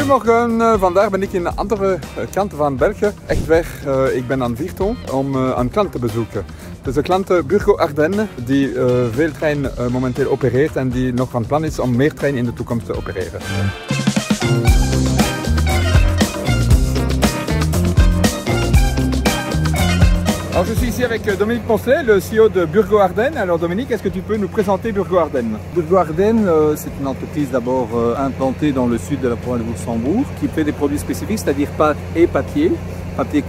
Goedemorgen, vandaag ben ik in de andere kant van België, echt weg. Ik ben aan Virton om een klant te bezoeken. Het is de klant Burgo Ardennes die veel trein momenteel opereert en die nog van plan is om meer trein in de toekomst te opereren. Alors je suis ici avec Dominique Poncelet, le CEO de Burgo Ardennes. Alors Dominique, est-ce que tu peux nous présenter Burgo Ardennes? Burgo Ardennes, c'est une entreprise d'abord implantée dans le sud de la province de Luxembourg, qui fait des produits spécifiques, c'est-à-dire pâte et papier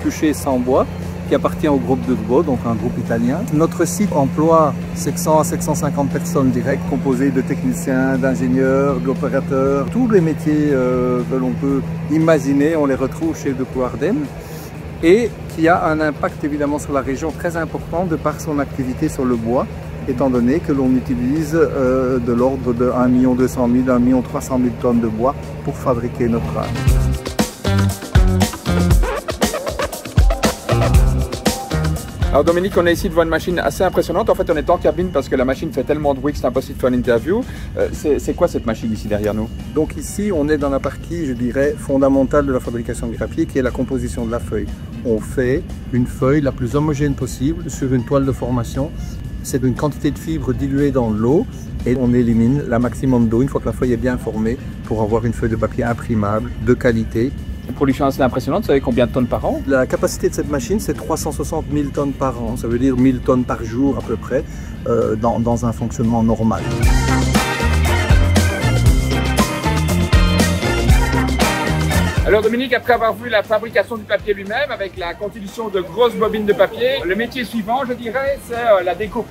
couché sans bois, qui appartient au groupe de Burgo, donc un groupe italien. Notre site emploie 700 à 750 personnes directes, composées de techniciens, d'ingénieurs, d'opérateurs. Tous les métiers que l'on peut imaginer, on les retrouve chez Burgo Ardennes. Et qui a un impact évidemment sur la région très important de par son activité sur le bois, étant donné que l'on utilise de l'ordre de 1 200 000 à 1 300 000 tonnes de bois pour fabriquer nos trains. Alors Dominique, on est ici devant une machine assez impressionnante. En fait, on est en cabine parce que la machine fait tellement de bruit que c'est impossible de faire une interview. C'est quoi cette machine ici derrière nous? Donc ici, on est dans la partie, je dirais, fondamentale de la fabrication du papier, qui est la composition de la feuille. On fait une feuille la plus homogène possible sur une toile de formation. C'est une quantité de fibres diluée dans l'eau et on élimine la maximum d'eau une fois que la feuille est bien formée pour avoir une feuille de papier imprimable, de qualité. Une production assez impressionnante, vous savez combien de tonnes par an? La capacité de cette machine, c'est 360 000 tonnes par an. Ça veut dire 1000 tonnes par jour à peu près dans un fonctionnement normal. Alors Dominique, après avoir vu la fabrication du papier lui-même avec la constitution de grosses bobines de papier, le métier suivant, je dirais, c'est la découpe.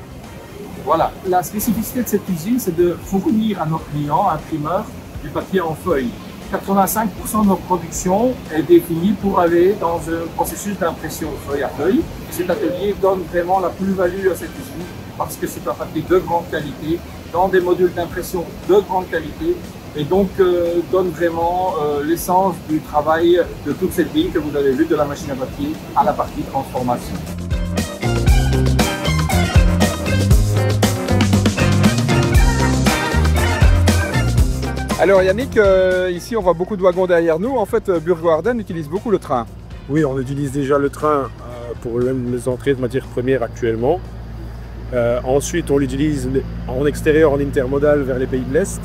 Voilà, la spécificité de cette usine, c'est de fournir à nos clients, imprimeurs, du papier en feuille. 85% de notre production est définie pour aller dans un processus d'impression feuille à feuille. Cet atelier donne vraiment la plus-value à cette usine parce que c'est un papier de grande qualité, dans des modules d'impression de grande qualité et donc donne vraiment l'essence du travail de toute cette ligne que vous avez vue de la machine à papier à la partie transformation. Alors Yannick, ici on voit beaucoup de wagons derrière nous. En fait, Burgo Ardennes utilise beaucoup le train. Oui, on utilise déjà le train pour les entrées de matières premières actuellement. Ensuite, on l'utilise en extérieur, en intermodal vers les pays de l'Est.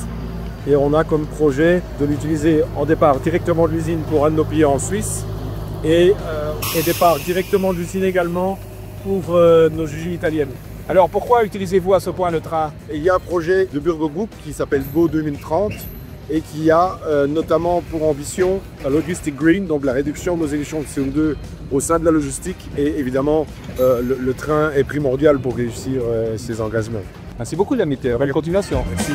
Et on a comme projet de l'utiliser en départ directement de l'usine pour un de nos clients en Suisse et départ directement de l'usine également pour nos usines italiennes. Alors pourquoi utilisez-vous à ce point le train? Il y a un projet de Burgo Group qui s'appelle Go 2030 et qui a notamment pour ambition la Logistic Green, donc la réduction de nos émissions de CO2 au sein de la logistique. Et évidemment, le train est primordial pour réussir ces engagements. Merci beaucoup Yannick, belle continuation. Merci.